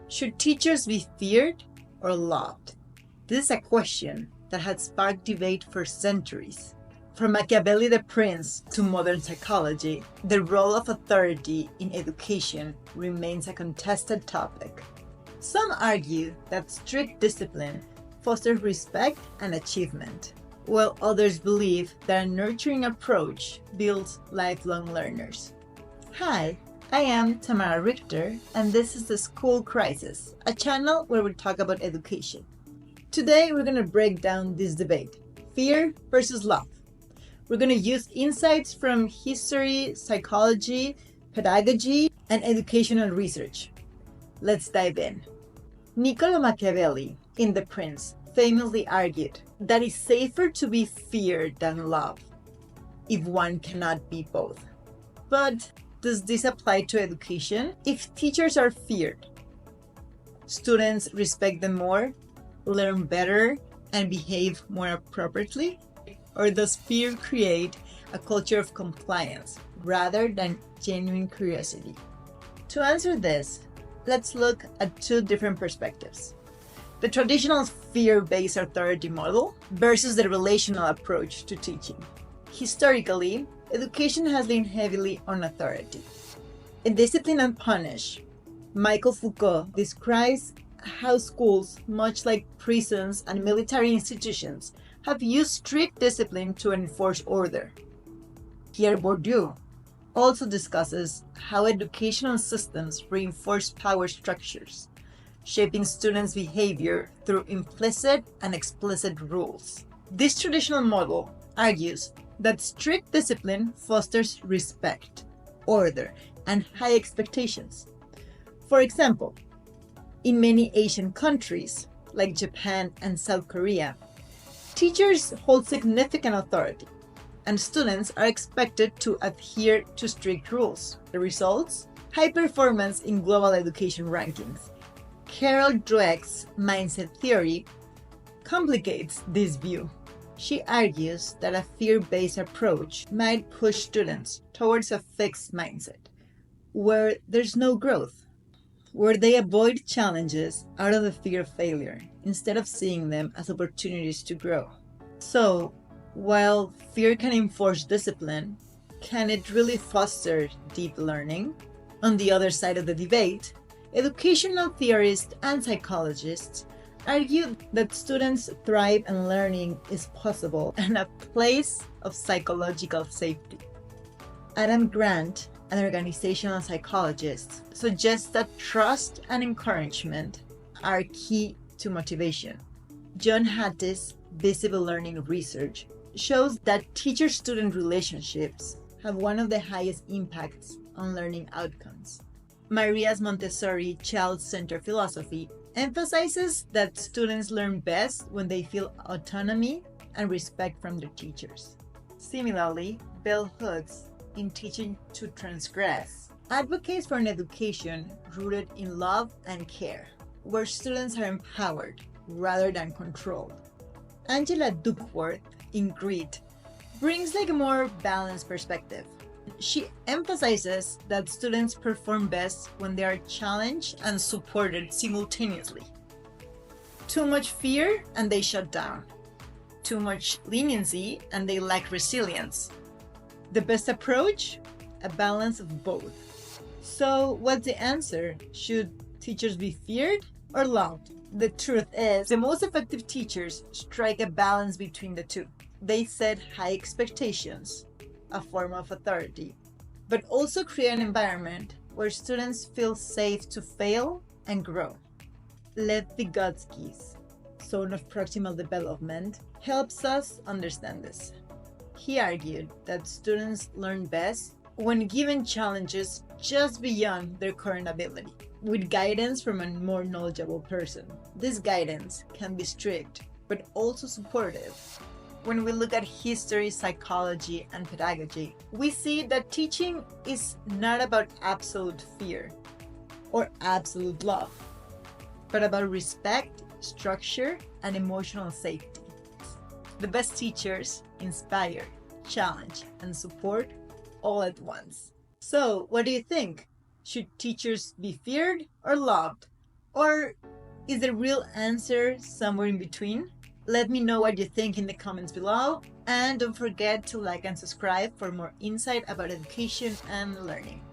Should teachers be feared or loved? This is a question that has sparked debate for centuries. From Machiavelli the Prince to modern psychology, the role of authority in education remains a contested topic. Some argue that strict discipline fosters respect and achievement, while others believe that a nurturing approach builds lifelong learners. Hi, I am Tamara Richter, and this is The School Crisis, a channel where we talk about education. Today, we're going to break down this debate, fear versus love. We're going to use insights from history, psychology, pedagogy, and educational research. Let's dive in. Niccolo Machiavelli, in The Prince, famously argued that it's safer to be feared than loved, if one cannot be both. But does this apply to education? If teachers are feared, students respect them more, learn better, and behave more appropriately? Or does fear create a culture of compliance rather than genuine curiosity? To answer this, let's look at two different perspectives. The traditional fear-based authority model versus the relational approach to teaching. Historically, education has leaned heavily on authority. In Discipline and Punish, Michel Foucault describes how schools, much like prisons and military institutions, have used strict discipline to enforce order. Pierre Bourdieu also discusses how educational systems reinforce power structures, shaping students' behavior through implicit and explicit rules. This traditional model argues that strict discipline fosters respect, order, and high expectations. For example, in many Asian countries, like Japan and South Korea, teachers hold significant authority, and students are expected to adhere to strict rules. The results? High performance in global education rankings. Carol Dweck's mindset theory complicates this view. She argues that a fear-based approach might push students towards a fixed mindset, where there's no growth, where they avoid challenges out of the fear of failure, instead of seeing them as opportunities to grow. So, while fear can enforce discipline, can it really foster deep learning? On the other side of the debate, educational theorists and psychologists argue that students thrive and learning is possible in a place of psychological safety. Adam Grant, an organizational psychologist, suggests that trust and encouragement are key to motivation. John Hattie's visible learning research shows that teacher-student relationships have one of the highest impacts on learning outcomes. Maria's Montessori child-centered philosophy emphasizes that students learn best when they feel autonomy and respect from their teachers. Similarly, Bell Hooks, in Teaching to Transgress, advocates for an education rooted in love and care, where students are empowered rather than controlled. Angela Duckworth, in Grit, brings a more balanced perspective. She emphasizes that students perform best when they are challenged and supported simultaneously. Too much fear and they shut down. Too much leniency and they lack resilience. The best approach? A balance of both. So what's the answer? Should teachers be feared or loved? The truth is, the most effective teachers strike a balance between the two. They set high expectations, a form of authority, but also create an environment where students feel safe to fail and grow. Lev Vygotsky's Zone of Proximal Development helps us understand this. He argued that students learn best when given challenges just beyond their current ability, with guidance from a more knowledgeable person. This guidance can be strict, but also supportive. When we look at history, psychology, and pedagogy, we see that teaching is not about absolute fear or absolute love, but about respect, structure, and emotional safety. The best teachers inspire, challenge, and support all at once. So, what do you think? Should teachers be feared or loved? Or is the real answer somewhere in between? Let me know what you think in the comments below, and don't forget to like and subscribe for more insight about education and learning.